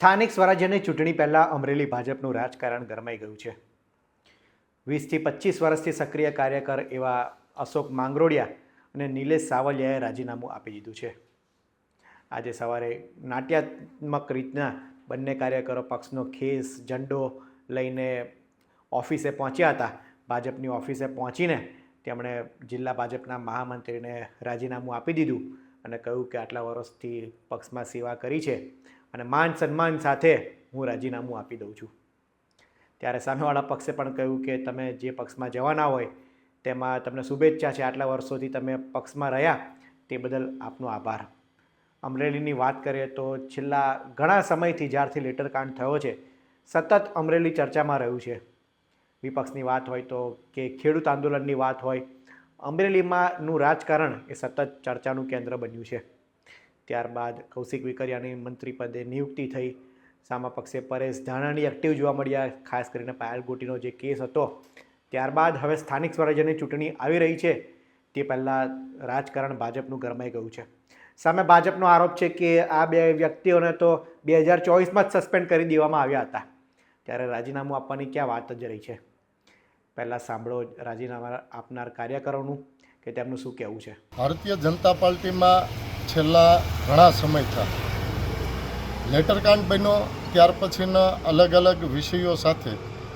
સ્થાનિક સ્વરાજ્યની ચૂંટણી પહેલાં અમરેલી ભાજપનું રાજકારણ ગરમાઈ ગયું છે. 20થી 25 વર્ષથી સક્રિય કાર્યકર એવા અશોક માંગરોળિયા અને નિલેશ સાવલિયાએ રાજીનામું આપી દીધું છે. આજે સવારે નાટ્યાત્મક રીતના બંને કાર્યકરો પક્ષનો ખેસ ઝંડો લઈને ઓફિસે પહોંચ્યા હતા. ભાજપની ઓફિસે પહોંચીને તેમણે જિલ્લા ભાજપના મહામંત્રીને રાજીનામું આપી દીધું અને કહ્યું કે આટલા વર્ષથી પક્ષમાં સેવા કરી છે અને માન સન્માન સાથે હું રાજીનામું આપી દઉં છું. ત્યારે સામેવાળા પક્ષે પણ કહ્યું કે તમે જે પક્ષમાં જવાના હોય તેમાં તમને શુભેચ્છા છે. આટલા વર્ષોથી તમે પક્ષમાં રહ્યા તે બદલ આપનો આભાર. અમરેલીની વાત કરીએ તો છેલ્લા ઘણા સમયથી જ્યારથી લેટરકાંડ થયો છે સતત અમરેલી ચર્ચામાં રહ્યું છે. વિપક્ષની વાત હોય તો કે ખેડૂત આંદોલનની વાત હોય, અમરેલીમાંનું રાજકારણ એ સતત ચર્ચાનું કેન્દ્ર બન્યું છે. ત્યારબાદ કૌશિક વેકરિયાની મંત્રી પદે નિયુક્તિ થઈ. સામા પક્ષે પરેશ ધાનાણી એક્ટિવ જોવા મળ્યા, ખાસ કરીને પાયલ ગોટીનો જે કેસ હતો. ત્યારબાદ હવે સ્થાનિક સ્વરાજ્યની ચૂંટણી આવી રહી છે તે પહેલાં રાજકારણ ભાજપનું ગરમાઈ ગયું છે. સામે ભાજપનો આરોપ છે કે આ બે વ્યક્તિઓને તો 2024માં જ સસ્પેન્ડ કરી દેવામાં આવ્યા હતા. ત્યારે રાજીનામું આપવાની ક્યાં વાત જ રહી છે. પહેલાં સાંભળો રાજીનામા આપનાર કાર્યકરોનું કે તેમનું શું કહેવું છે. ભારતીય જનતા પાર્ટીમાં છેલ્લા ઘણા સમયથી લેટરકાંડ બન્યો ત્યાર પછીના અલગ અલગ વિષયો સાથે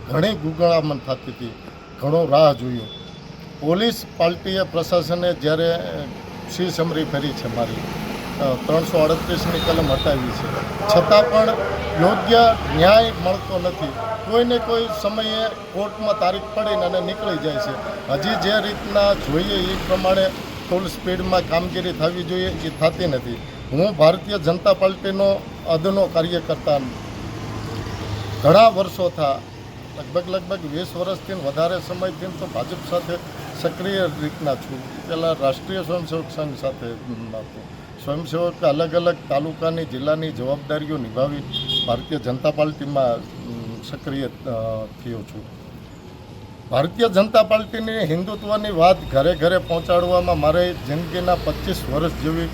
ઘણી ગુંગળામણ થતી હતી, ઘણો રાહ જોયો. પોલીસ પાર્ટીએ પ્રશાસને જ્યારે સમરી ભરી છે, મારી 338ની કલમ હટાવી છે, છતાં પણ યોગ્ય ન્યાય મળતો નથી. કોઈને કોઈ સમયે કોર્ટમાં તારીખ પડીને અને નીકળી જાય છે. હજી જે રીતના જોઈએ એ પ્રમાણે ફૂલ સ્પીડમાં કામગીરી થવી જોઈએ એ થતી નથી. હું ભારતીય જનતા પાર્ટીનો અદનો કાર્યકર્તા ઘણા વર્ષોથી લગભગ 20 વર્ષથી વધારે સમયથી તો ભાજપ સાથે સક્રિય રીતના છું. પહેલાં રાષ્ટ્રીય સ્વયંસેવક સંઘ સાથે હતું. સ્વયંસેવક અલગ અલગ તાલુકાની જિલ્લાની જવાબદારીઓ નિભાવી ભારતીય જનતા પાર્ટીમાં સક્રિય થયો છું. ભારતીય જનતા પાર્ટીની હિન્દુત્વની વાત ઘરે ઘરે પહોંચાડવામાં મારે જિંદગીના 25 વર્ષ જેવી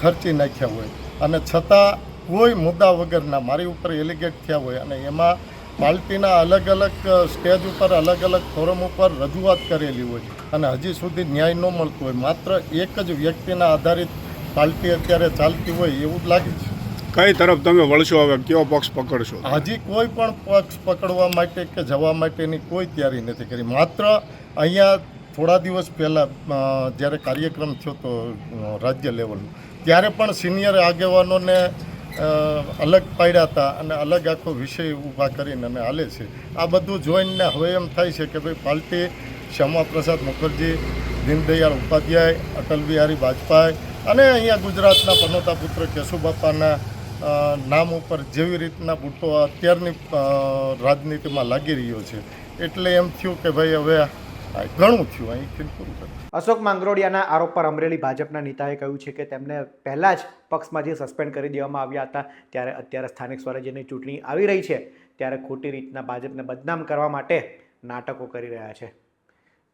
ખર્ચી નાખ્યા હોય અને છતાં કોઈ મુદ્દા વગરના મારી ઉપર એલિગેટ થયા હોય અને એમાં પાર્ટીના અલગ અલગ સ્ટેજ ઉપર અલગ અલગ ફોરમ ઉપર રજૂઆત કરેલી હોય અને હજી સુધી ન્યાય ન મળતો હોય. માત્ર એક જ વ્યક્તિના આધારિત પાર્ટી અત્યારે ચાલતી હોય એવું જ લાગે છે. કઈ તરફ તમે વળશો? હવે કયો પક્ષ પકડશો? હજી કોઈ પણ પક્ષ પકડવા માટે કે જવા માટેની કોઈ તૈયારી નથી કરી. માત્ર અહીંયા થોડા દિવસ પહેલાં જ્યારે કાર્યક્રમ થયો હતો રાજ્ય લેવલનો, ત્યારે પણ સિનિયર આગેવાનોને અલગ પાડ્યા હતા અને અલગ આખો વિષય ઊભા કરીને અને હાલે છે. આ બધું જોઈને હવે એમ થાય છે કે ભાઈ પાર્ટી શ્યામાપ્રસાદ મુખર્જી, દીનદયાળ ઉપાધ્યાય, અટલ બિહારી વાજપેયી અને અહીંયા ગુજરાતના પનોતા પુત્ર કેશુબાપાના નામ ઉપર જેવી રીતના બુટ્ટો અત્યારની રાજનીતિમાં લાગી રહ્યો છે, એટલે એમ થયું કે ભાઈ હવે ઘણું થયું, અહીંથી પૂરું કર્યું. અશોક માંગરોળિયાના આરોપ પર અમરેલી ભાજપના નેતાએ કહ્યું છે કે તેમને પહેલાં જ પક્ષમાં જે સસ્પેન્ડ કરી દેવામાં આવ્યા હતા ત્યારે અત્યારે સ્થાનિક સ્વરાજ્યની ચૂંટણી આવી રહી છે ત્યારે ખોટી રીતના ભાજપને બદનામ કરવા માટે નાટકો કરી રહ્યા છે.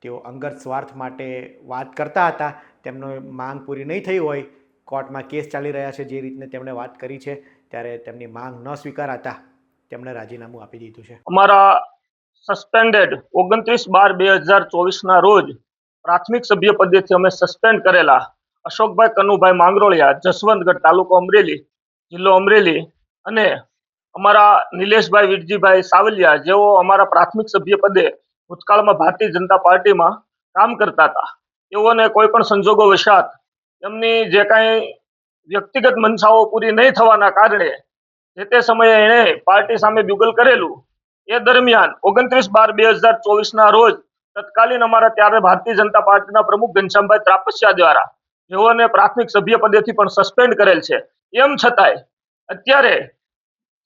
તેઓ અંગત સ્વાર્થ માટે વાત કરતા હતા. તેમનો માંગ પૂરી નહીં થઈ હોય, કોર્ટમાં કેસ ચાલી રહ્યા છે, જે રીતને તેમણે વાત કરી છે ત્યારે તેમની માંગ ન સ્વીકારાતા તેમણે રાજીનામું આપી દીધું છે. અમારા સસ્પેન્ડેડ 29/12/2024ના રોજ પ્રાથમિક સભ્ય પદેથી અમે સસ્પેન્ડ કરેલા અશોકભાઈ કનુભાઈ માંગરોળિયા, જસવંતગઢ, તાલુકો અમરેલી, જિલ્લો અમરેલી, અને અમારા નિલેશભાઈ વિરજીભાઈ સાવલિયા, જેઓ અમારા પ્રાથમિક સભ્ય પદે ભૂતકાળમાં ભારતીય જનતા પાર્ટીમાં કામ કરતા હતા. તેઓને કોઈ પણ સંજોગો વશાત એમની જે કાંઈ વ્યક્તિગત મંશાઓ પૂરી નહીં થવાના કારણે જે તે સમયે એણે પાર્ટી સામે બ્યુગલ કરેલું. એ દરમિયાન 29/12/2024ના રોજ તત્કાલીન અમારા ત્યારે ભારતીય જનતા પાર્ટીના પ્રમુખ ઘનશ્યામભાઈ ત્રાપસિયા દ્વારા જેઓને પ્રાથમિક સભ્ય પદેથી પણ સસ્પેન્ડ કરેલ છે. એમ છતાંય અત્યારે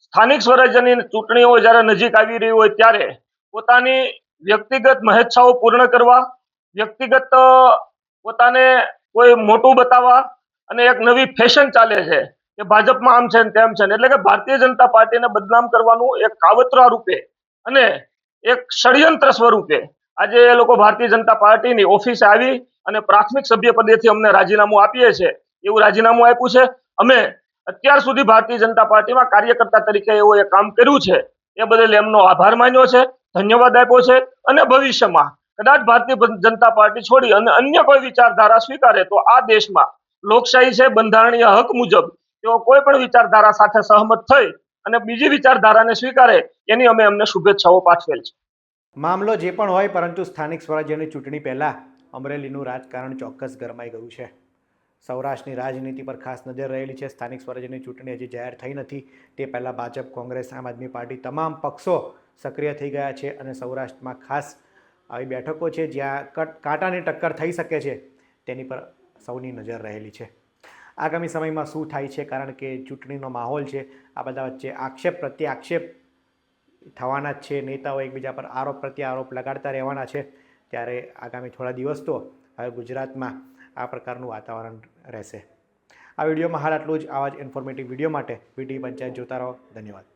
સ્થાનિક સ્વરાજ્યની ચૂંટણીઓ જ્યારે નજીક આવી રહી હોય ત્યારે પોતાની વ્યક્તિગત મહેચ્છાઓ પૂર્ણ કરવા, વ્યક્તિગત પોતાને કોઈ મોટું બતાવવા અને એક નવી ફેશન ચાલે છે કે ભાજપમાં આમ છે ને તેમ છે, એટલે કે ભારતીય જનતા પાર્ટીને બદનામ કરવાનું એક કાવતરા રૂપે અને એક ષડયંત્ર સ્વરૂપે આજે એ લોકો ભારતીય જનતા પાર્ટીની ઓફિસે આવી અને પ્રાથમિક સભ્ય પદેથી અમને રાજીનામું આપીએ છે. એવું રાજીનામું આપ્યું છે. અમે અત્યાર સુધી ભારતીય જનતા પાર્ટીમાં કાર્યકર્તા તરીકે એઓએ કામ કર્યું છે એ બદલ એમનો આભાર માન્યો છે, ધન્યવાદ આપ્યો છે અને ભવિષ્યમાં કદાચ ભારતીય જનતા પાર્ટી છોડી અને અન્ય કોઈ વિચારધારા સ્વીકારે તો આ દેશમાં લોકશાહી છે, બંધારણીય હક મુજબ તેઓ કોઈ પણ વિચારધારા સાથે સહમત થઈ અને બીજી વિચારધારાને સ્વીકારે એની અમે એમને શુભેચ્છાઓ પાઠવેલ છે. મામલો જે પણ હોય, પરંતુ સ્થાનિક સ્વરાજ્યની ચૂંટણી પહેલાં અમરેલીનું રાજકારણ ચોક્કસ ગરમાઈ ગયું છે. સૌરાષ્ટ્રની રાજનીતિ પર ખાસ નજર રહેલી છે. સ્થાનિક સ્વરાજ્યની ચૂંટણી હજી જાહેર થઈ નથી તે પહેલાં ભાજપ, કોંગ્રેસ, આમ આદમી પાર્ટી તમામ પક્ષો સક્રિય થઈ ગયા છે અને સૌરાષ્ટ્રમાં ખાસ આવી બેઠકો છે જ્યાં કાંટાની ટક્કર થઈ શકે છે તેની પર સૌની નજર રહેલી છે. આગામી સમયમાં શું થાય છે, કારણ કે ચૂંટણીનો માહોલ છે, આ બધા વચ્ચે આક્ષેપ પ્રત્યે આક્ષેપ થવાના જ છે. નેતાઓ એકબીજા પર આરોપ પ્રત્યે આરોપ લગાડતા રહેવાના છે. ત્યારે આગામી થોડા દિવસ તો હવે ગુજરાતમાં આ પ્રકારનું વાતાવરણ રહેશે. આ વિડીયોમાં હાલ આટલું જ. આવા જ ઇન્ફોર્મેટિવ વિડીયો માટે વીટી પંચાયત જોતા રહો. ધન્યવાદ.